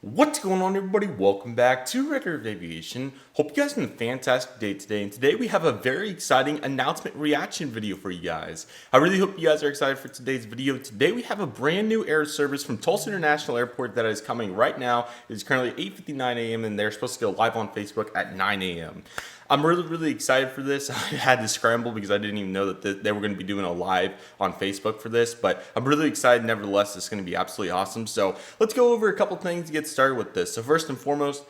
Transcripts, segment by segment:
What's going on, everybody? Welcome back to Redriveraviation. Hope you guys are having a fantastic day today. And today we have a very exciting announcement reaction video for you guys. I really hope you guys are excited for today's video. Today we have a brand new air service from Tulsa International Airport that is coming right now. It's currently 8:59 a.m. and they're supposed to go live on Facebook at 9 a.m. I'm really excited for this. I had to scramble because I didn't even know that they were going to be doing a live on Facebook for this, but I'm really excited nevertheless. It's going to be absolutely awesome. So let's go over a couple things to get started with this. So first and foremost,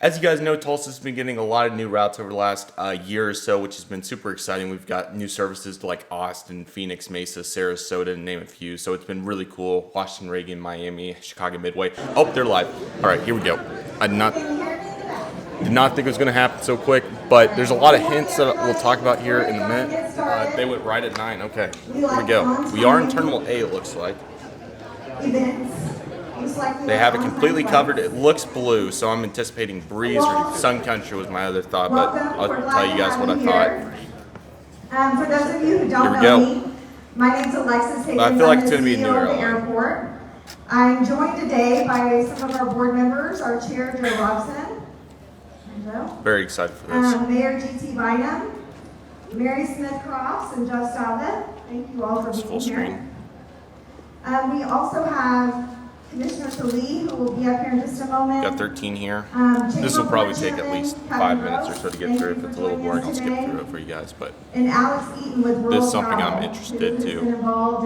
as you guys know, Tulsa's been getting a lot of new routes over the last year or so, which has been super exciting. We've got new services to like Austin, Phoenix, Mesa, Sarasota, to name a few. So it's been really cool. Washington, Reagan, Miami, Chicago Midway. Oh, they're live. All right, here we go. I did not think it was going to happen so quick, but there's a lot of hints that we'll talk about here in a minute. They went right at 9. Okay, here we go. We are in Terminal A, it looks like. They have it completely covered. It looks blue, so I'm anticipating Breeze or Sun Country was my other thought, but I'll tell you guys what I thought. For those of you who don't know me, my name's Alexis Higgins. I feel like it's going to be a new airport. I'm joined today by some of our board members, our chair, Joe Robson. Very excited for this. Mayor G.T. Bynum, Mary Smith Crofts, and Jeff Stalvett. Thank you all for being here. We also have Commissioner Salee, who will be up here in just a moment. Got 13 here. This will probably take at least 5 minutes or so to get through. If it's a little boring, I'll skip through it for you guys. But and Alex Eaton with World this is something I'm interested to.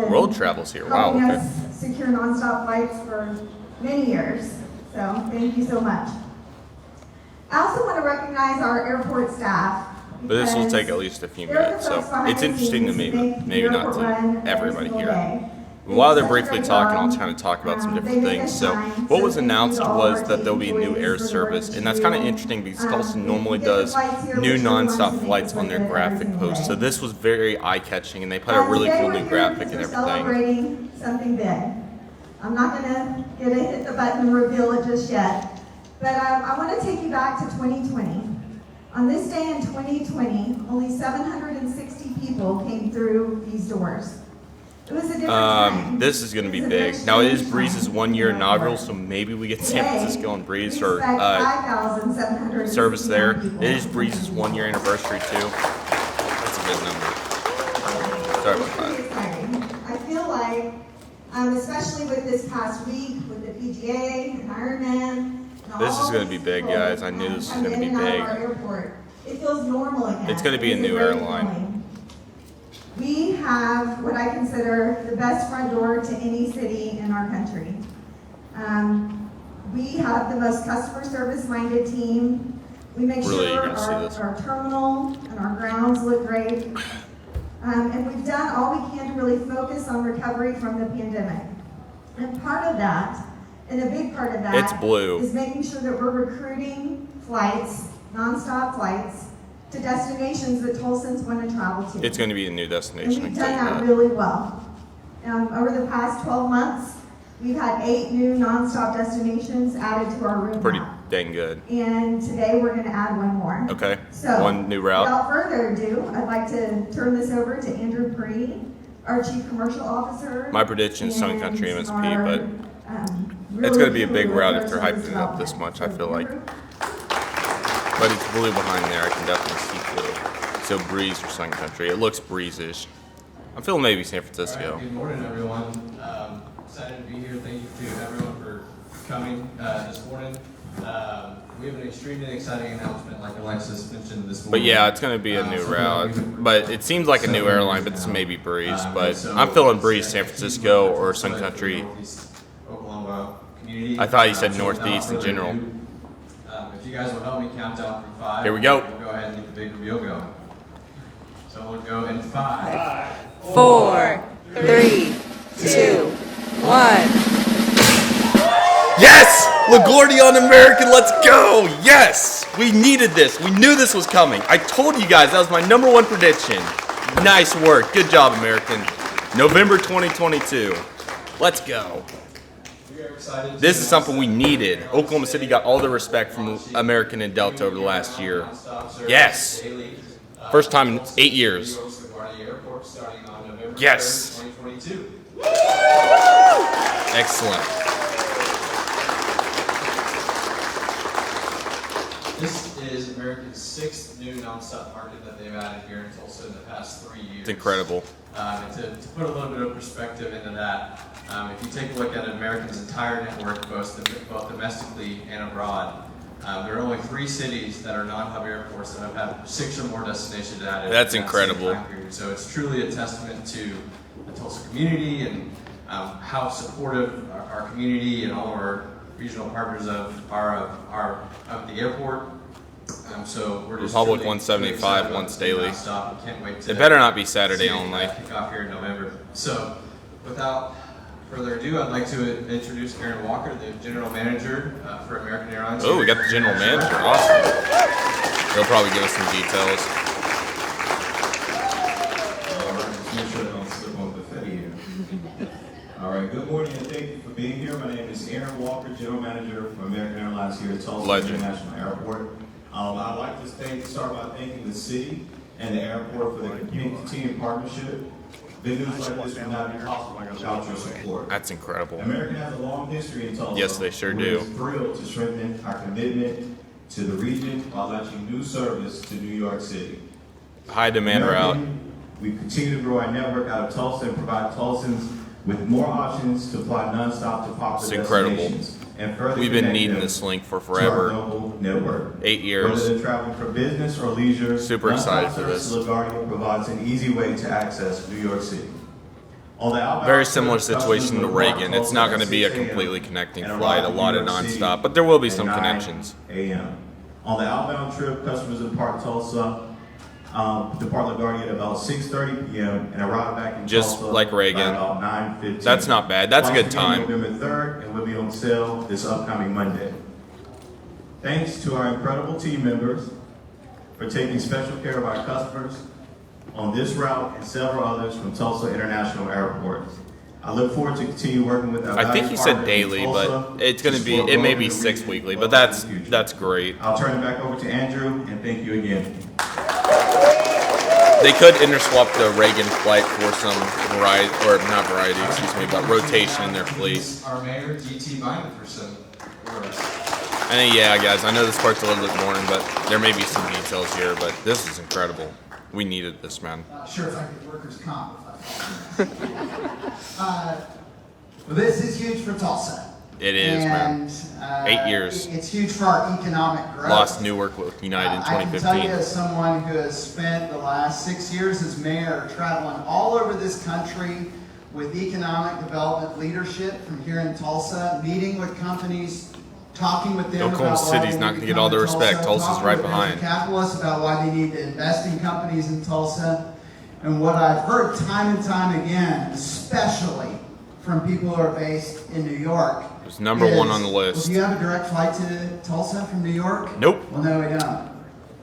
Road travels here. Wow. Okay. Secure nonstop flights for many years. So thank you so much. I also want to recognize our airport staff. But this will take at least a few minutes, so it's interesting to me, but maybe not to everybody here. While they're briefly talking, I'll kind of talk about some different things. So what was announced was that there'll be a new air service, and that's kind of interesting because Tulsa normally does new nonstop flights on their graphic post. So this was very eye-catching, and they put a really cool new graphic and everything. Celebrating something big. I'm not going to hit the button and reveal it just yet. But I want to take you back to 2020. On this day in 2020, only 760 people came through these doors. It was a different time. This is going to be big. Now, it is Breeze's 1-year inaugural, so maybe we get San Francisco and Breeze for service there. It is Breeze's 1-year anniversary, too. That's a good number. Sorry about that. I feel like, especially with this past week, with the PGA and Ironman, this is going to be big, guys. I knew this was going to be big. It feels normal again. It's going to be a new airline. We have what I consider the best front door to any city in our country. We have the most customer service-minded team. We make sure our terminal and our grounds look great. And we've done all we can to really focus on recovery from the pandemic. And part of that, and a big part of that is making sure that we're recruiting flights, nonstop flights, to destinations that Tulsans want to travel to. It's going to be a new destination. And we've done that really well. Over the past 12 months, we've had 8 new nonstop destinations added to our route Pretty map. dang good. And today we're going to add one more. Okay, so, one new route. Without further ado, I'd like to turn this over to Andrew Pree, our Chief Commercial Officer. My prediction is Sun Country MSP, but it's going to be a big route if they're hyping it up this much, I feel like. But it's blue behind there, I can definitely see through. So Breeze or Sun Country. It looks Breeze-ish. I'm feeling maybe San Francisco. Good morning, everyone. Excited to be here. Thank you to everyone for coming this morning. We have an extremely exciting announcement, like Alexis mentioned this morning. But yeah, it's going to be a new route. But it seems like a new airline, but this may be Breeze. But I'm feeling Breeze, San Francisco, or Sun Country. I thought you said Northeast in general. If you guys will help me count down from 5. Here we go. We'll go ahead and get the big reveal going. So we'll go in 5, 4, 3, 2, 1. Yes! LaGuardia on American, let's go! Yes! We needed this. We knew this was coming. I told you guys that was my #1 prediction. Nice work. Good job, American. November 2022. Let's go. This is something we needed. Oklahoma City got all the respect from American and Delta over the last year. Yes. First time in 8 years. Yes. Excellent. This is America's 6th new nonstop market that they've added here in Tulsa in the past 3 years. It's incredible. And to put a little bit of perspective into that, if you take a look at American's entire network, both domestically and abroad, there are only 3 cities that are non-hub airports that have had 6 or more destinations added. That's incredible. So it's truly a testament to the Tulsa community and how supportive our community and all of our regional partners of the airport. So we're just Republic truly 175 excited once about daily. this nonstop. We can't wait to It better not be Saturday see only. kick off here in November. So without further ado, I'd like to introduce Aaron Walker, the General Manager for American Airlines. Oh, we got the General Manager. Awesome. He'll probably give us some details. All right, just make sure I don't slip on confetti here. All right, good morning and thank you for being here. My name is Aaron Walker, General Manager for American Airlines here at Tulsa Legend. International Airport. I'd like to start by thanking the city and the airport for the continued partnership. Videos like this would not be possible without your support. That's incredible. American has a long history in Tulsa. Yes, they sure We're do. thrilled to strengthen our commitment to the region while launching new service to New York City. High demand route. We continue to grow our network out of Tulsa and provide Tulsans with more options to fly nonstop to popular It's incredible. destinations. And further We've been connect needing them this link for to our forever. global network. 8 years. Whether they're traveling for business or leisure, Super excited for this. LaGuardia provides an easy way to access New York City. On the outbound Very trip, similar situation to customers will Reagan. depart It's not Tulsa going to at be a 6 a.m. completely connecting and flight, a arrive in lot New of York City nonstop, but there will be at some 9 connections. a.m. On the outbound trip, customers depart Tulsa, depart LaGuardia at about 6:30 p.m. and arrive back in Just Tulsa like by Reagan. about 9:15. That's not bad. That's a good Flights begin time. November 3rd and will be on sale this upcoming Monday. Thanks to our incredible team members for taking special care of our customers on this route and several others from Tulsa International Airport. I look forward to continue working with our I think valued he said partners in daily, Tulsa but it's going to be, support it may growth be in the 6 region weekly, well but into the future. that's great. I'll turn it back over to Andrew, and thank you again. They could interswap the Reagan flight for some variety, or not variety, excuse me, but rotation in their fleet. Our mayor, D.T. Bynum, for some words. And yeah, guys, I know this part's a little bit boring, but there may be some details here, but this is incredible. We needed this, man. Sure, if I get workers' comp. This is huge for Tulsa. It is, man. 8 years. It's huge for our economic growth. Lost Newark with United in I can tell you 2015. as someone who has spent the last 6 years as mayor traveling all over this country with economic development leadership from here in Tulsa, meeting with companies, talking with them Oklahoma about why City's they not need gonna to get all come the to respect. Tulsa, Tulsa's talking right with behind. venture capitalists about why they need to invest in companies in Tulsa. And what I've heard time and time again, especially from people who are based in New York, It's number one on the list. well, do you have a direct flight to Tulsa from New York? Nope. Well, no, we don't.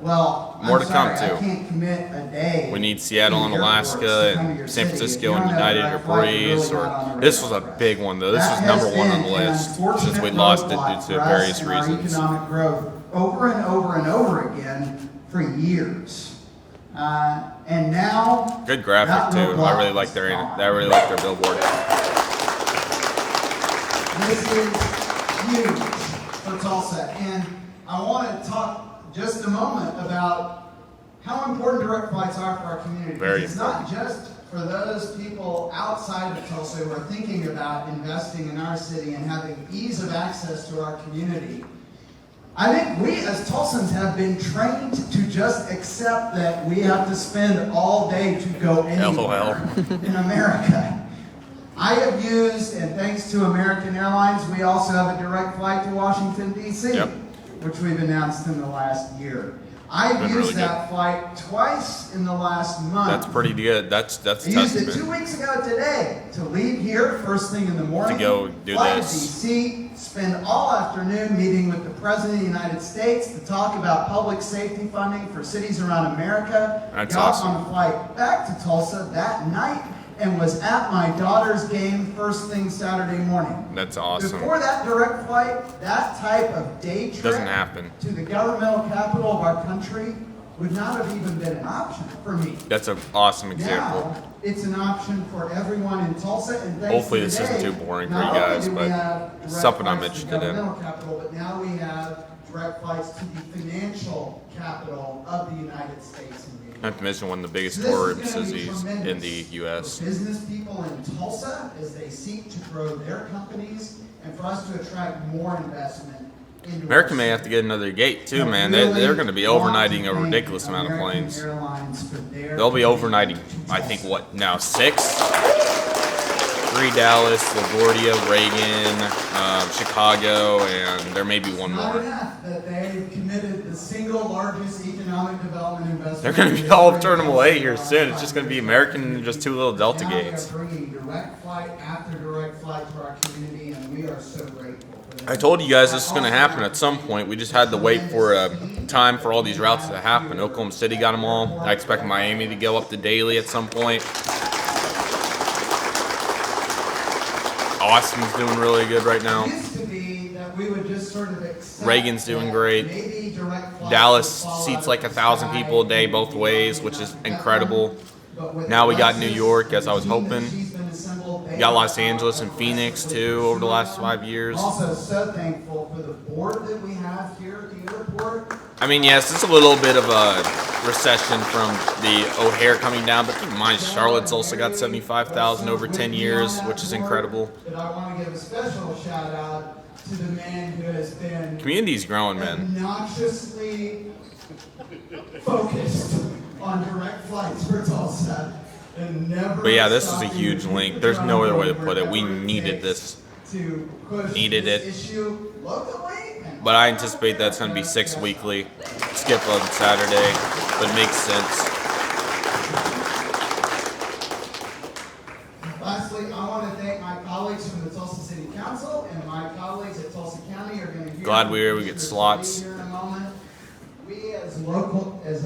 Well, More I'm to come, sorry, too. I can't commit a day. We need Seattle and in airports Alaska to come to your and San city. Francisco If and you don't have a United or direct flight, you're Breeze. really not on Or the this was radar a for us. big one though. This That was number has one on the been an list unfortunate since we lost it roadblock due to for us various in our reasons. economic growth over and over and over again for years. And now Good graphic that too. I roadblock really like is their gone. I really like their billboard. This is huge for Tulsa, and I want to talk just a moment about how important direct flights are for our community. Very It's not just for those people outside of Tulsa who are thinking about investing in our city and having ease of access to our community. I think we as Tulsans have been trained to just accept that we have to spend all day to go anywhere in America. I have used, and thanks to American Airlines, we also have a direct flight to Washington, D.C., Yep. which we've announced in the last year. I've Been used really that flight twice in the last month. That's pretty good. That's I used it 2 testament. weeks ago today to leave here first thing in the morning, To go do fly this. to D.C., spend all afternoon meeting with the President of the United States to talk about public safety funding for cities around America. That's Got awesome. on a flight back to Tulsa that night and was at my daughter's game first thing Saturday morning. That's awesome. Before that direct flight, that type of day trip Doesn't happen. to the governmental capital of our country would not have even been an option for me. That's an awesome example. Now, it's an option for everyone in Tulsa. And hopefully this isn't too boring for you guys, but something I'm interested in. Capital, but now we have direct flights to the financial capital of the United States. Not to mention one of the biggest tourist cities in the U.S. Business people in Tulsa as they seek to grow their companies and for us to attract more investment. American may have to get another gate too, man. They're going to be overnighting a ridiculous amount of planes. They'll be overnighting, I think, what now, 6? 3 Dallas, LaGuardia, Reagan, Chicago, and there may be one more. They've committed the single largest economic development investment. They're going to be all of Terminal A here soon. It's just going to be American and just 2 little Delta gates. They're bringing direct flight after direct flight to our community, and we are so grateful. I told you guys this is going to happen at some point. We just had to wait for a time for all these routes to happen. Oklahoma City got them all. I expect Miami to go up to daily at some point. Austin's doing really good right now. Reagan's doing great. Dallas seats like 1,000 people a day both ways, which is incredible. Now we got New York, as I was hoping. We got Los Angeles and Phoenix too over the last 5 years. Also, so thankful for the board that we have here at the airport. I mean, yes, it's a little bit of a recession from the O'Hare coming down, but keep in mind, Charlotte's also got 75,000 over 10 years, which is incredible. But I want to give a special shout out to the man who has been community's growing, man. Obnoxiously focused on direct flights for Tulsa. But yeah, this is a huge link. There's no other way to put it. We needed this. Needed it. But I anticipate that's going to be 6 weekly. Skip on Saturday. But it makes sense. Lastly, I want to thank my colleagues from the Tulsa City Council and my colleagues at Tulsa County are going to hear. Glad we're here. We get slots. We as a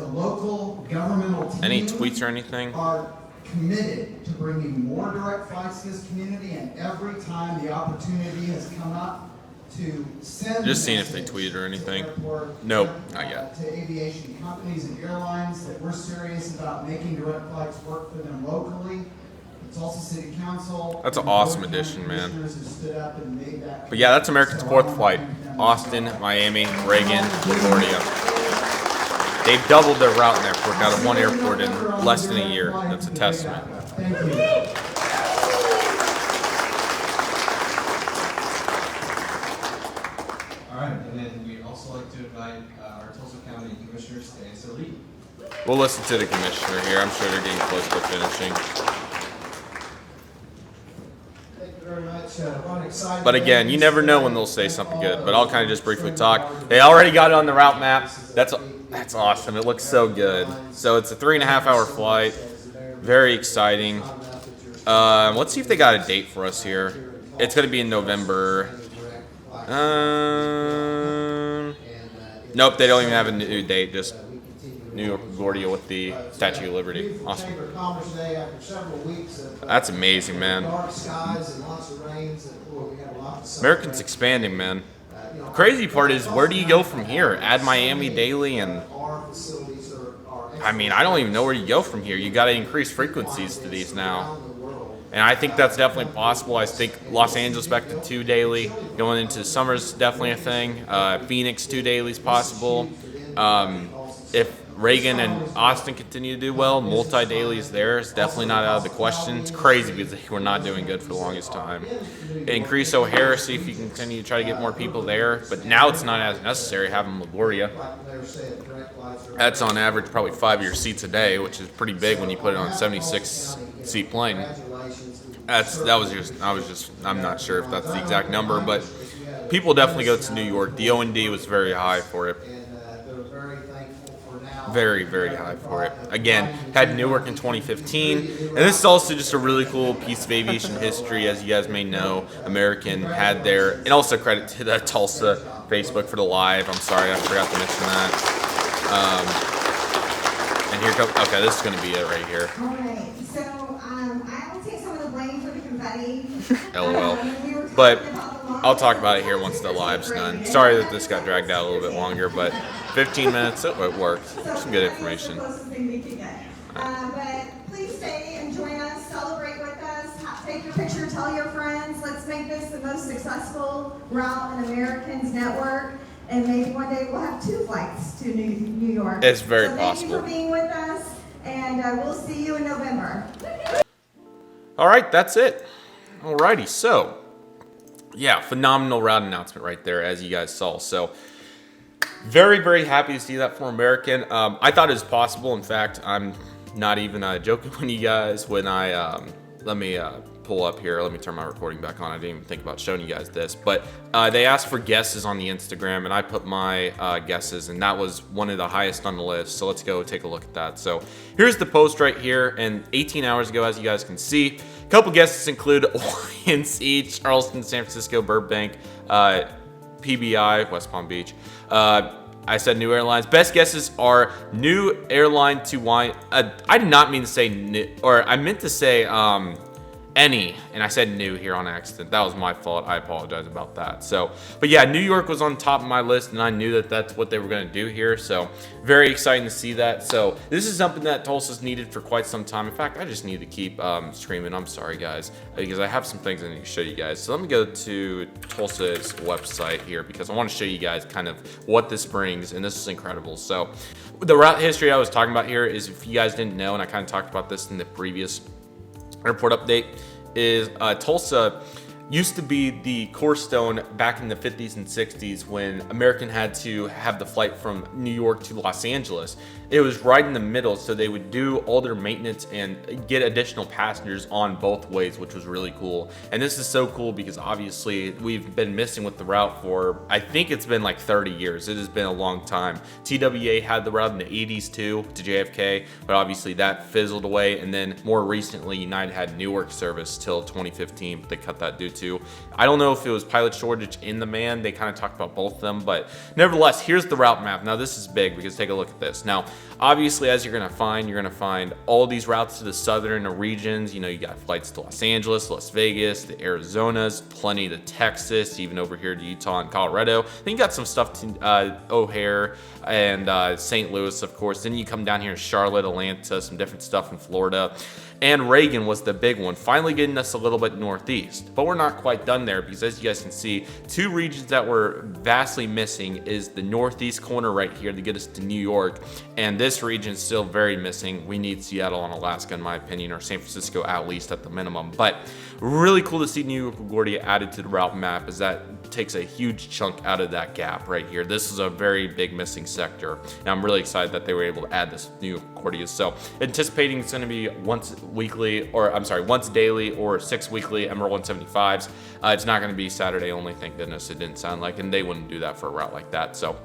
local governmental team. Any tweets or anything? Are committed to bringing more direct flights to this community, and every time the opportunity has come up to send just seeing if they tweeted or anything. Nope, not yet. To aviation companies and airlines that we're serious about making direct flights work for them locally. The Tulsa City Council. That's an awesome addition, man. But yeah, that's American's 4th flight. Austin, Miami, Reagan, LaGuardia. They've doubled their route in airport out of one airport in less than a year. That's a testament. Thank you. All right, and then we'd also like to invite our Tulsa County Commissioners to answer the lead. We'll listen to the commissioner here. I'm sure they're getting close to finishing. Thank you very much. I'm excited. But again, you never know when they'll say something good. But I'll kind of just briefly talk. They already got it on the route map. That's awesome. It looks so good. So it's a 3.5-hour flight. Very exciting. Let's see if they got a date for us here. It's going to be in November. Nope, they don't even have a new date. Just New York-LaGuardia with the Statue of Liberty. Awesome. That's amazing, man. American's expanding, man. Crazy part is, where do you go from here? Add Miami daily, and I mean, I don't even know where you go from here. You got to increase frequencies to these now, and I think that's definitely possible. I think Los Angeles back to 2 daily, going into summer's definitely a thing. Phoenix 2 daily is possible. If Reagan and Austin continue to do well, multi-daily is there. It's definitely not out of the question. It's crazy because they were not doing good for the longest time. Increase O'Hare, see if you can continue to try to get more people there. But now it's not as necessary having LaGuardia. That's on average probably 5 of your seats a day, which is pretty big when you put it on a 76-seat plane. I'm not sure if that's the exact number, but people definitely go to New York. The O&D was very high for it. Very, very high for it. Again, had Newark in 2015. And this is also just a really cool piece of aviation history. As you guys may know, American had their, and also credit to the Tulsa Facebook for the live. I'm sorry, I forgot to mention that. And here comes, okay, this is going to be it right here. All right, so I will take some of the blame for the confetti. LOL. But I'll talk about it here once the live's done. Sorry that this got dragged out a little bit longer, but 15 minutes, it worked. Some good information. But please stay and join us a picture, tell your friends. Let's make this the most successful route in American's network. And maybe one day we'll have 2 flights to New York. It's very so possible. Thank you for being with us, and we'll see you in November. All right, that's it. Alrighty, so yeah, phenomenal route announcement right there, as you guys saw. So very, very happy to see that for American. I thought it was possible. In fact, I'm not even joking when I let me pull up here. Let me turn my recording back on. I didn't even think about showing you guys this, but they asked for guesses on the Instagram, and I put my guesses, and that was one of the highest on the list. So let's go take a look at that. So here's the post right here, and 18 hours ago, as you guys can see, a couple guesses include Orleans East, Charleston, San Francisco, Burbank, PBI, West Palm Beach. I said new airlines. Best guesses are new airline to wine. I did not mean to say new, or I meant to say any, and I said new here on accident. That was my fault. I apologize about that. So, but yeah, New York was on top of my list, and I knew that that's what they were going to do here. So very exciting to see that. So this is something that Tulsa's needed for quite some time. In fact, I just need to keep streaming. I'm sorry, guys, because I have some things I need to show you guys. So let me go to Tulsa's website here, because I want to show you guys kind of what this brings, and this is incredible. So the route history I was talking about here is, if you guys didn't know, and I kind of talked about this in the previous airport update, is Tulsa used to be the core stone back in the 50s and 60s when American had to have the flight from New York to Los Angeles. It was right in the middle, so they would do all their maintenance and get additional passengers on both ways, which was really cool. And this is so cool because obviously we've been missing with the route for, I think it's been like 30 years. It has been a long time. TWA had the route in the 80s too, to JFK, but obviously that fizzled away. And then more recently, United had Newark service till 2015, but they cut that due to, I don't know if it was pilot shortage in the man. They kind of talked about both of them, but nevertheless, here's the route map. Now this is big because take a look at this. Now, obviously, as you're gonna find all these routes to the southern regions. You know, you got flights to Los Angeles, Las Vegas, the Arizonas, plenty to Texas, even over here to Utah and Colorado. Then you got some stuff to O'Hare and St. Louis, of course. Then you come down here to Charlotte, Atlanta, some different stuff in Florida. And Reagan was the big one, finally getting us a little bit northeast. But we're not quite done there, because as you guys can see, 2 regions that we're vastly missing is the northeast corner right here to get us to New York. And this region is still very missing. We need Seattle and Alaska, in my opinion, or San Francisco at least at the minimum. But really cool to see York-LaGuardia added to the route map, as that takes a huge chunk out of that gap right here. This is a very big missing sector, and I'm really excited that they were able to add this new York-LaGuardia. So anticipating it's going to be once daily or 6 weekly Emerald 175s. It's not going to be Saturday only, thank goodness. It didn't sound like, and they wouldn't do that for a route like that. So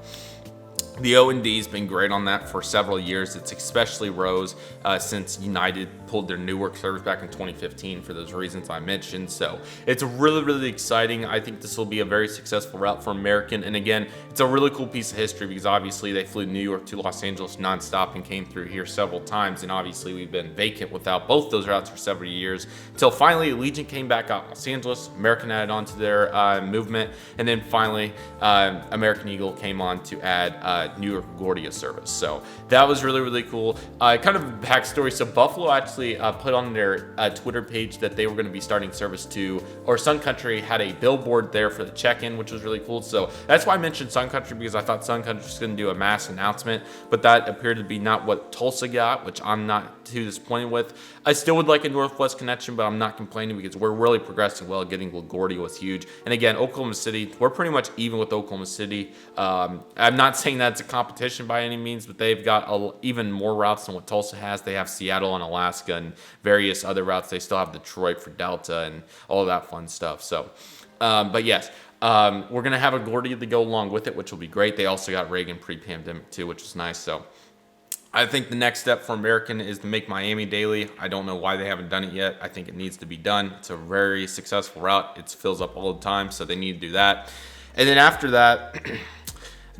the O&D's been great on that for several years. It's especially rose since United pulled their Newark service back in 2015 for those reasons I mentioned. So it's really, really exciting. I think this will be a very successful route for American. And again, it's a really cool piece of history, because obviously they flew New York to Los Angeles nonstop and came through here several times. And obviously we've been vacant without both those routes for several years, until finally Allegiant came back out in Los Angeles. American added on to their movement. And then finally American Eagle came on to add New York-LaGuardia service. So that was really, really cool. Kind of a backstory. So Buffalo actually put on their Twitter page that they were going to be starting service to, or Sun Country had a billboard there for the check-in, which was really cool. So that's why I mentioned Sun Country, because I thought Sun Country was going to do a mass announcement, but that appeared to be not what Tulsa got, which I'm not too disappointed with. I still would like a Northwest connection, but I'm not complaining, because we're really progressing well. Getting LaGuardia was huge. And again, Oklahoma City, we're pretty much even with Oklahoma City. I'm not saying that's a competition by any means, but they've got even more routes than what Tulsa has. They have Seattle and Alaska and various other routes. They still have Detroit for Delta and all of that fun stuff. So, but yes, we're going to have a LaGuardia to go along with it, which will be great. They also got Reagan pre-pandemic too, which is nice. So I think the next step for American is to make Miami daily. I don't know why they haven't done it yet. I think it needs to be done. It's a very successful route. It fills up all the time, so they need to do that. And then after that,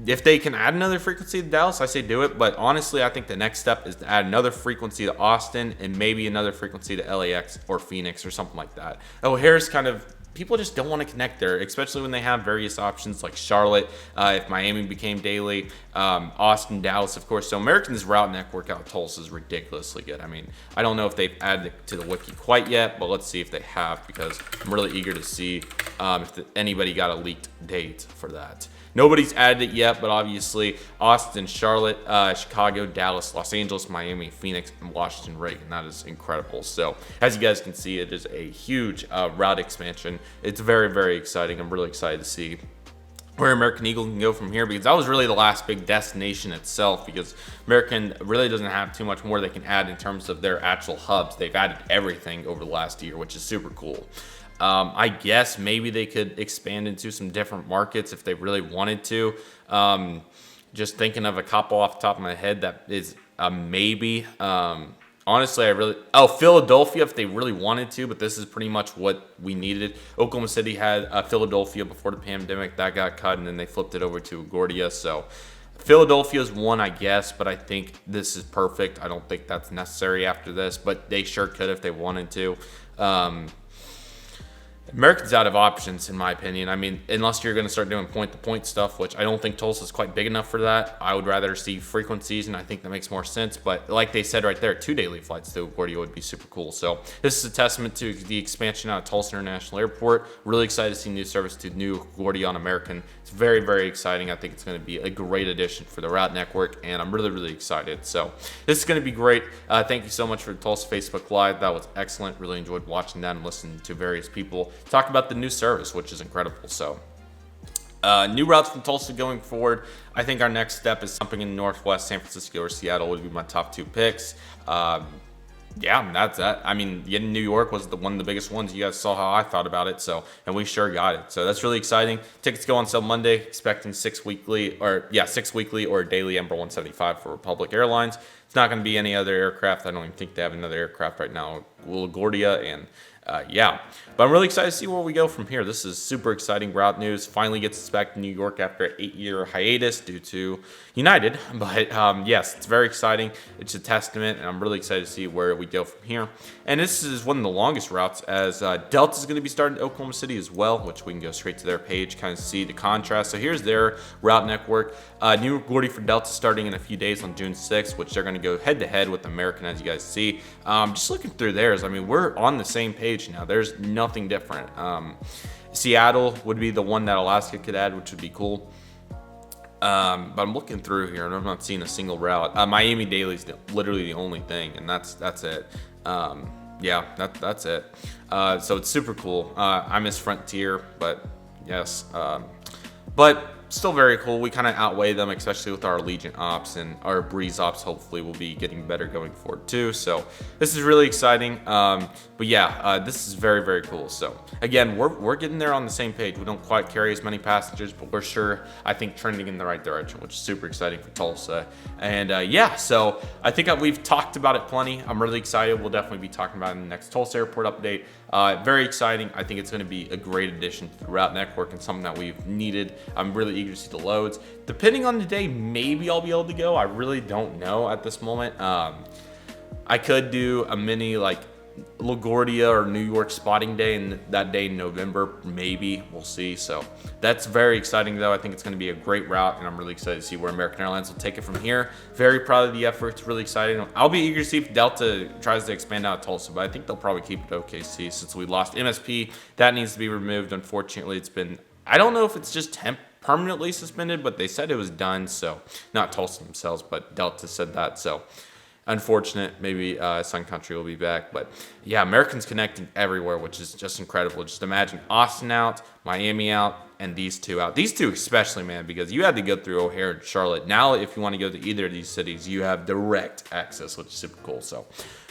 if they can add another frequency to Dallas, I say do it. But honestly, I think the next step is to add another frequency to Austin, and maybe another frequency to LAX or Phoenix or something like that. O'Hare's kind of people just don't want to connect there, especially when they have various options like Charlotte, if Miami became daily, Austin, Dallas, of course. So American's route network out of Tulsa is ridiculously good. I mean, I don't know if they've added it to the wiki quite yet, but let's see if they have, because I'm really eager to see if anybody got a leaked date for that. Nobody's added it yet, but obviously Austin, Charlotte, Chicago, Dallas, Los Angeles, Miami, Phoenix, and Washington Reagan. That is incredible. So as you guys can see, it is a huge route expansion. It's very, very exciting. I'm really excited to see where American Eagle can go from here, because that was really the last big destination itself, because American really doesn't have too much more they can add in terms of their actual hubs. They've added everything over the last year, which is super cool. I guess maybe they could expand into some different markets if they really wanted to. Just thinking of a couple off the top of my head that is a maybe. Honestly, Philadelphia if they really wanted to, but this is pretty much what we needed. Oklahoma City had Philadelphia before the pandemic. That got cut, and then they flipped it over to LaGuardia. So Philadelphia is one, I guess, but I think this is perfect. I don't think that's necessary after this, but they sure could if they wanted to. American's out of options, in my opinion. I mean, unless you're going to start doing point-to-point stuff, which I don't think Tulsa's quite big enough for that. I would rather see frequencies, and I think that makes more sense. But like they said right there, 2 daily flights to LaGuardia would be super cool. So this is a testament to the expansion out of Tulsa International Airport. Really excited to see new service to New LaGuardia on American. It's very, very exciting. I think it's going to be a great addition for the route network, and I'm really, really excited. So this is going to be great. Thank you so much for Tulsa Facebook Live. That was excellent. Really enjoyed watching that and listening to various people talk about the new service, which is incredible. So new routes from Tulsa going forward. I think our next step is something in Northwest, San Francisco or Seattle would be my top 2 picks. Yeah, that's that. I mean, getting New York was one of the biggest ones. You guys saw how I thought about it, so, and we sure got it. So that's really exciting. Tickets go on sale Monday. Expecting 6 weekly or daily Embraer 175 for Republic Airlines. It's not going to be any other aircraft. I don't even think they have another aircraft right now. LaGuardia and yeah, but I'm really excited to see where we go from here. This is super exciting route news. Finally gets us back to New York after an 8-year hiatus due to United. But yes, it's very exciting. It's a testament, and I'm really excited to see where we go from here. And this is one of the longest routes, as Delta is going to be starting in Oklahoma City as well, which we can go straight to their page, kind of see the contrast. So here's their route network. New LaGuardia for Delta starting in a few days on June 6th, which they're going to go head-to-head with American, as you guys see. Just looking through theirs, I mean, we're on the same page now. There's nothing different. Seattle would be the one that Alaska could add, which would be cool. But I'm looking through here and I'm not seeing a single route. Miami Daily is literally the only thing, and that's it. Yeah, that's it. So it's super cool. I miss Frontier, but yes. But still very cool. We kind of outweigh them, especially with our Allegiant ops, and our Breeze ops hopefully will be getting better going forward too. So this is really exciting. But yeah, this is very, very cool. So again, we're getting there on the same page. We don't quite carry as many passengers, but we're sure, I think, trending in the right direction, which is super exciting for Tulsa. And yeah, so I think we've talked about it plenty. I'm really excited. We'll definitely be talking about it in the next Tulsa Airport update. Very exciting. I think it's going to be a great addition to the route network and something that we've needed. I'm really eager to see the loads. Depending on the day, maybe I'll be able to go. I really don't know at this moment. I could do a mini like LaGuardia or New York spotting day, and that day in November, maybe. We'll see. So that's very exciting, though. I think it's going to be a great route, and I'm really excited to see where American Airlines will take it from here. Very proud of the effort. It's really exciting. I'll be eager to see if Delta tries to expand out Tulsa, but I think they'll probably keep it OKC since we lost MSP. That needs to be removed. Unfortunately, it's been, I don't know if it's just permanently suspended, but they said it was done. So not Tulsa themselves, but Delta said that. So unfortunate. Maybe Sun Country will be back. But yeah, Americans connecting everywhere, which is just incredible. Just imagine Austin out, Miami out, and these two out. These two especially, man, because you had to go through O'Hare and Charlotte. Now, if you want to go to either of these cities, you have direct access, which is super cool. So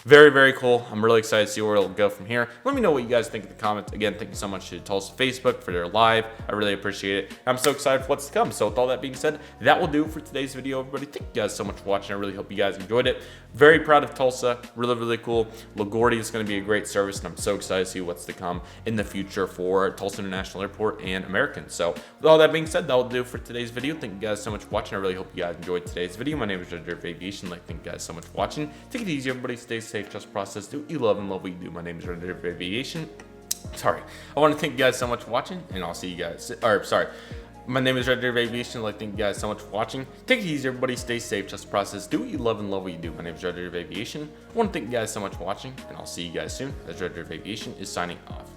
very, very cool. I'm really excited to see where it'll go from here. Let me know what you guys think in the comments. Again, thank you so much to Tulsa Facebook for their live. I really appreciate it. I'm so excited for what's to come. So with all that being said, that will do it for today's video, everybody. Thank you guys so much for watching. I really hope you guys enjoyed it. Very proud of Tulsa. Really, really cool. LaGuardia is going to be a great service, and I'm so excited to see what's to come in the future for Tulsa International Airport and American. So with all that being said, that will do it for today's video. Thank you guys so much for watching. I really hope you guys enjoyed today's video. My name is Redriveraviation. Thank you guys so much for watching. Take it easy, everybody. Stay safe. Trust the process. Do what you love and love what you do. My name is Redriveraviation. Sorry. I want to thank you guys so much for watching, and I'll see you guys. Or sorry. My name is Redriveraviation. I'd like to thank you guys so much for watching. Take it easy, everybody. Stay safe. Trust the process. Do what you love and love what you do. My name is Redriveraviation. I want to thank you guys so much for watching, and I'll see you guys soon as Redriveraviation is signing off.